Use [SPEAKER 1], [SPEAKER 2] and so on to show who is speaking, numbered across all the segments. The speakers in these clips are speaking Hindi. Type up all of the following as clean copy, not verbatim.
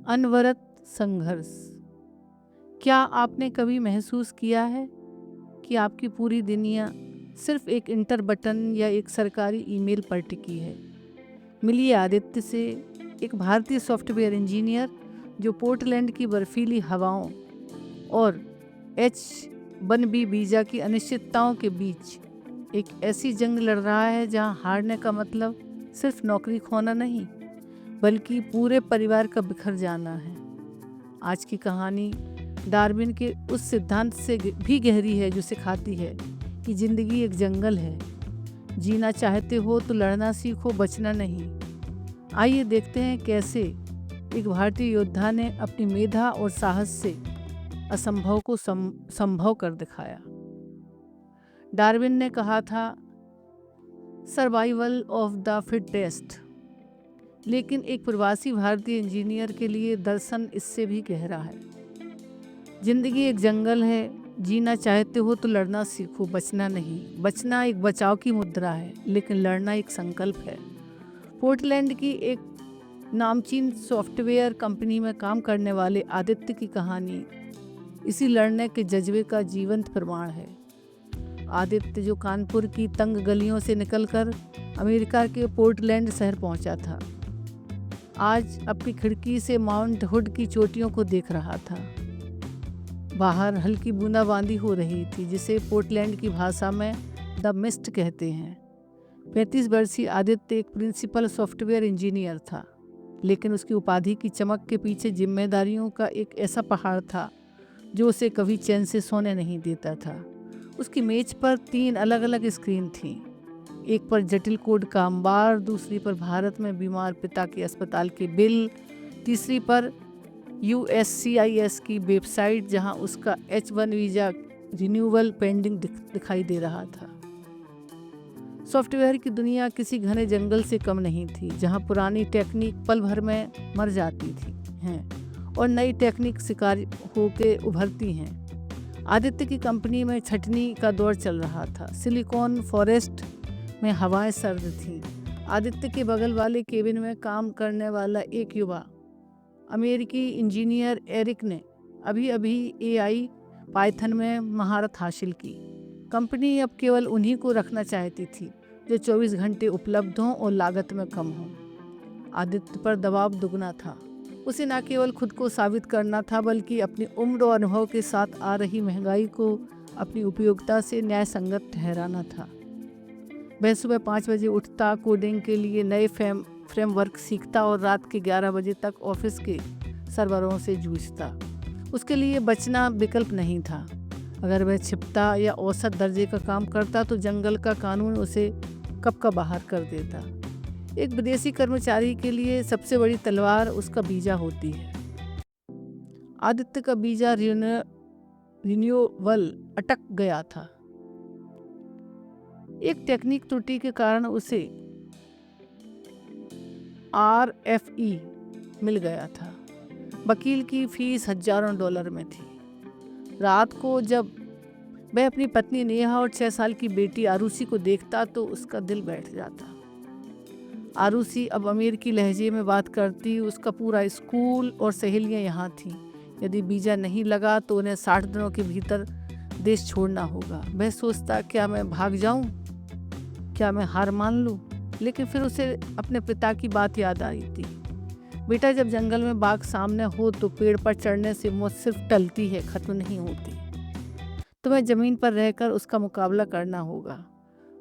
[SPEAKER 1] अनवरत संघर्ष। क्या आपने कभी महसूस किया है कि आपकी पूरी दुनिया सिर्फ एक इंटर बटन या एक सरकारी ईमेल पर टिकी है? मिलिए आदित्य से, एक भारतीय सॉफ्टवेयर इंजीनियर जो पोर्टलैंड की बर्फीली हवाओं और H-1B वीज़ा की अनिश्चितताओं के बीच एक ऐसी जंग लड़ रहा है जहां हारने का मतलब सिर्फ नौकरी खोना नहीं, बल्कि पूरे परिवार का बिखर जाना है। आज की कहानी डार्विन के उस सिद्धांत से भी गहरी है जो सिखाती है कि जिंदगी एक जंगल है। जीना चाहते हो तो लड़ना सीखो, बचना नहीं। आइए देखते हैं कैसे एक भारतीय योद्धा ने अपनी मेधा और साहस से असंभव को संभव कर दिखाया। डार्विन ने कहा था, सर्वाइवल ऑफ द फिटेस्ट। लेकिन एक प्रवासी भारतीय इंजीनियर के लिए दर्शन इससे भी गहरा है। जिंदगी एक जंगल है, जीना चाहते हो तो लड़ना सीखो, बचना नहीं। बचना एक बचाव की मुद्रा है, लेकिन लड़ना एक संकल्प है। पोर्टलैंड की एक नामचीन सॉफ्टवेयर कंपनी में काम करने वाले आदित्य की कहानी इसी लड़ने के जज्बे का जीवंत प्रमाण है। आदित्य, जो कानपुर की तंग गलियों से निकलकर अमेरिका के पोर्टलैंड शहर पहुंचा था, आज अपनी खिड़की से माउंट हुड की चोटियों को देख रहा था। बाहर हल्की बूंदाबांदी हो रही थी, जिसे पोर्टलैंड की भाषा में द मिस्ट कहते हैं। 35 वर्षीय आदित्य एक प्रिंसिपल सॉफ्टवेयर इंजीनियर था, लेकिन उसकी उपाधि की चमक के पीछे जिम्मेदारियों का एक ऐसा पहाड़ था जो उसे कभी चैन से सोने नहीं देता था। उसकी मेज पर 3 अलग अलग स्क्रीन थीं। एक पर जटिल कोड का अंबार, दूसरी पर भारत में बीमार पिता के अस्पताल के बिल, तीसरी पर USCIS की वेबसाइट जहां उसका H-1 वीज़ा रिन्यूअल पेंडिंग दिखाई दे रहा था। सॉफ्टवेयर की दुनिया किसी घने जंगल से कम नहीं थी, जहां पुरानी टेक्निक पल भर में मर जाती थी हैं और नई टेक्निक शिकार होके उभरती हैं। आदित्य की कंपनी में छटनी का दौर चल रहा था। सिलिकॉन फॉरेस्ट में हवाएं सर्द थीं। आदित्य के बगल वाले केबिन में काम करने वाला एक युवा अमेरिकी इंजीनियर एरिक ने अभी अभी AI पाइथन में महारत हासिल की। कंपनी अब केवल उन्हीं को रखना चाहती थी जो 24 घंटे उपलब्ध हों और लागत में कम हों। आदित्य पर दबाव दुगना था। उसे न केवल खुद को साबित करना था, बल्कि अपनी उम्र और अनुभव के साथ आ रही महंगाई को अपनी उपयोगिता से न्याय संगत ठहराना था। वह सुबह 5 बजे उठता, कोडिंग के लिए नए फ्रेमवर्क सीखता और रात के 11 बजे तक ऑफिस के सर्वरों से जूझता। उसके लिए बचना विकल्प नहीं था। अगर वह छिपता या औसत दर्जे का काम करता तो जंगल का कानून उसे कब का बाहर कर देता। एक विदेशी कर्मचारी के लिए सबसे बड़ी तलवार उसका वीज़ा होती है। आदित्य का वीज़ा रिन्यूअल अटक गया था। एक टेक्निक त्रुटि के कारण उसे RFE मिल गया था। वकील की फीस हजारों डॉलर में थी। रात को जब वह अपनी पत्नी नेहा और 6 साल की बेटी आरुषि को देखता तो उसका दिल बैठ जाता। आरुषि अब अमेरिकी लहजे में बात करती। उसका पूरा स्कूल और सहेलियां यहाँ थीं। यदि वीज़ा नहीं लगा तो उन्हें 60 दिनों के भीतर देश छोड़ना होगा। वह सोचता, क्या मैं भाग जाऊं? क्या मैं हार मान लूं? लेकिन फिर उसे अपने पिता की बात याद आई थी। बेटा, जब जंगल में बाघ सामने हो तो पेड़ पर चढ़ने से मौत सिर्फ टलती है, खत्म नहीं होती। तुम्हें जमीन पर रहकर उसका मुकाबला करना होगा।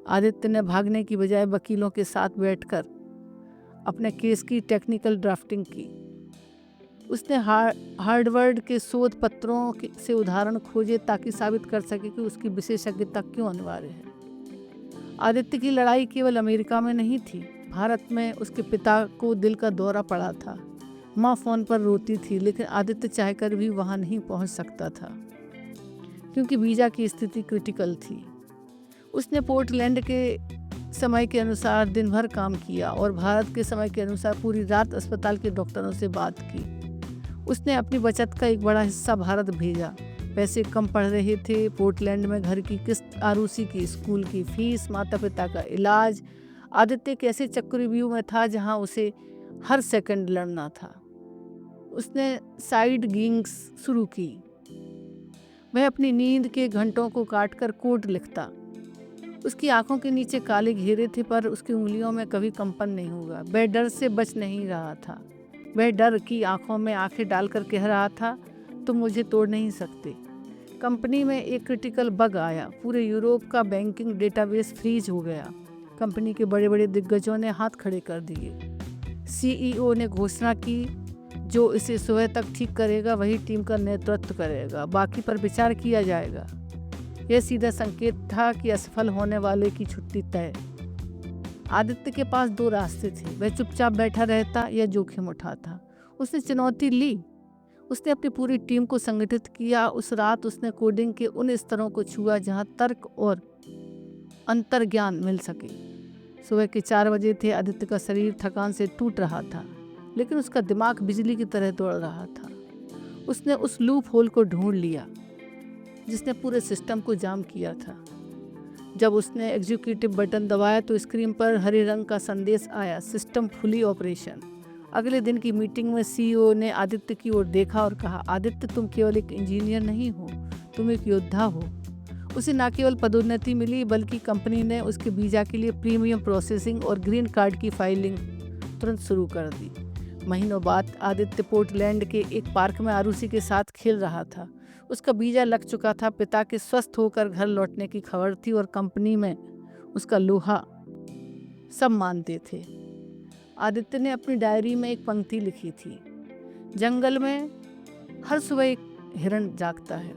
[SPEAKER 1] आदित्य ने भागने की बजाय वकीलों के साथ बैठकर अपने केस की टेक्निकल ड्राफ्टिंग की। उसने हार्वर्ड के शोध पत्रों से उदाहरण खोजे ताकि साबित कर सके कि उसकी विशेषज्ञता क्यों अनिवार्य है। आदित्य की लड़ाई केवल अमेरिका में नहीं थी। भारत में उसके पिता को दिल का दौरा पड़ा था। माँ फ़ोन पर रोती थी, लेकिन आदित्य चाहकर भी वहाँ नहीं पहुँच सकता था क्योंकि वीज़ा की स्थिति क्रिटिकल थी। उसने पोर्टलैंड के समय के अनुसार दिन भर काम किया और भारत के समय के अनुसार पूरी रात अस्पताल के डॉक्टरों से बात की। उसने अपनी बचत का एक बड़ा हिस्सा भारत भेजा। पैसे कम पड़ रहे थे। पोर्टलैंड में घर की किस्त, आरुषि की स्कूल की फीस, माता पिता का इलाज। आदित्य एक ऐसे चक्रव्यूह में था जहां उसे हर सेकंड लड़ना था। उसने साइड गिग्स शुरू की। वह अपनी नींद के घंटों को काटकर कोड लिखता। उसकी आंखों के नीचे काले घेरे थे, पर उसकी उंगलियों में कभी कंपन नहीं हुआ। वह डर से बच नहीं रहा था। वह डर की आंखों में आंखें डालकर कह रहा था, तुम मुझे तोड़ नहीं सकते। कंपनी में एक क्रिटिकल बग आया। पूरे यूरोप का बैंकिंग डेटाबेस फ्रीज हो गया। कंपनी के बड़े बड़े दिग्गजों ने हाथ खड़े कर दिए। सीईओ ने घोषणा की, जो इसे सुबह तक ठीक करेगा वही टीम का नेतृत्व करेगा, बाकी पर विचार किया जाएगा। यह सीधा संकेत था कि असफल होने वाले की छुट्टी तय। आदित्य के पास दो रास्ते थे। वह चुपचाप बैठा रहता या जोखिम उठाता। उसने चुनौती ली। उसने अपनी पूरी टीम को संगठित किया। उस रात उसने कोडिंग के उन स्तरों को छुआ जहां तर्क और अंतर्ज्ञान मिल सके। सुबह के 4 बजे थे। आदित्य का शरीर थकान से टूट रहा था, लेकिन उसका दिमाग बिजली की तरह दौड़ रहा था। उसने उस लूप होल को ढूंढ लिया जिसने पूरे सिस्टम को जाम किया था। जब उसने एग्जीक्यूटिव बटन दबाया तो स्क्रीन पर हरे रंग का संदेश आया, सिस्टम फुली ऑपरेशन। अगले दिन की मीटिंग में सीईओ ने आदित्य की ओर देखा और कहा, आदित्य, तुम केवल एक इंजीनियर नहीं हो, तुम एक योद्धा हो। उसे न केवल पदोन्नति मिली, बल्कि कंपनी ने उसके वीजा के लिए प्रीमियम प्रोसेसिंग और ग्रीन कार्ड की फाइलिंग तुरंत शुरू कर दी। महीनों बाद आदित्य पोर्टलैंड के एक पार्क में आरुषि के साथ खेल रहा था। उसका वीजा लग चुका था। पिता के स्वस्थ होकर घर लौटने की खबर थी और कंपनी में उसका लोहा सब मानते थे। आदित्य ने अपनी डायरी में एक पंक्ति लिखी थी, जंगल में हर सुबह एक हिरण जागता है।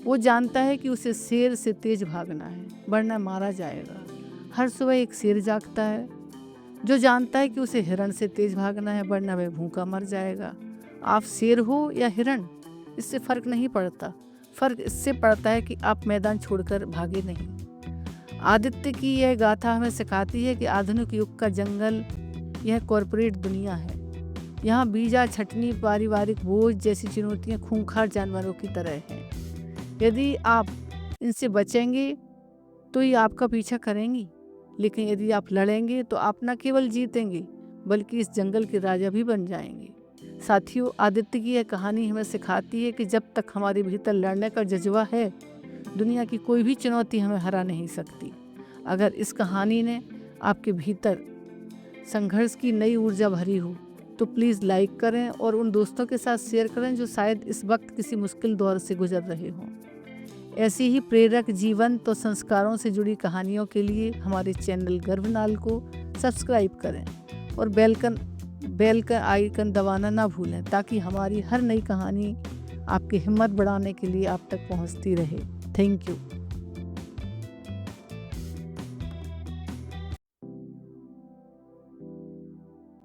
[SPEAKER 1] वो जानता है कि उसे शेर से तेज भागना है, वरना मारा जाएगा। हर सुबह एक शेर जागता है जो जानता है कि उसे हिरण से तेज भागना है, वरना वह भूखा मर जाएगा। आप शेर हो या हिरण, इससे फर्क नहीं पड़ता। फर्क इससे पड़ता है कि आप मैदान छोड़कर भागे नहीं। आदित्य की यह गाथा हमें सिखाती है कि आधुनिक युग का जंगल यह कॉरपोरेट दुनिया है। यहाँ वीजा, छटनी, पारिवारिक बोझ जैसी चुनौतियाँ खूंखार जानवरों की तरह हैं। यदि आप इनसे बचेंगे तो ये आपका पीछा करेंगी, लेकिन यदि आप लड़ेंगे तो आप न केवल जीतेंगे बल्कि इस जंगल के राजा भी बन जाएंगे। साथियों, आदित्य की यह कहानी हमें सिखाती है कि जब तक हमारे भीतर लड़ने का जज्बा है, दुनिया की कोई भी चुनौती हमें हरा नहीं सकती। अगर इस कहानी ने आपके भीतर संघर्ष की नई ऊर्जा भरी हो तो प्लीज़ लाइक करें और उन दोस्तों के साथ शेयर करें जो शायद इस वक्त किसी मुश्किल दौर से गुजर रहे हों। ऐसी ही प्रेरक, जीवंत और संस्कारों से जुड़ी कहानियों के लिए हमारे चैनल गर्वनाल को सब्सक्राइब करें और बेल का आइकन दबाना ना भूलें, ताकि हमारी हर नई कहानी आपकी हिम्मत बढ़ाने के लिए आप तक पहुंचती रहे। Thank you.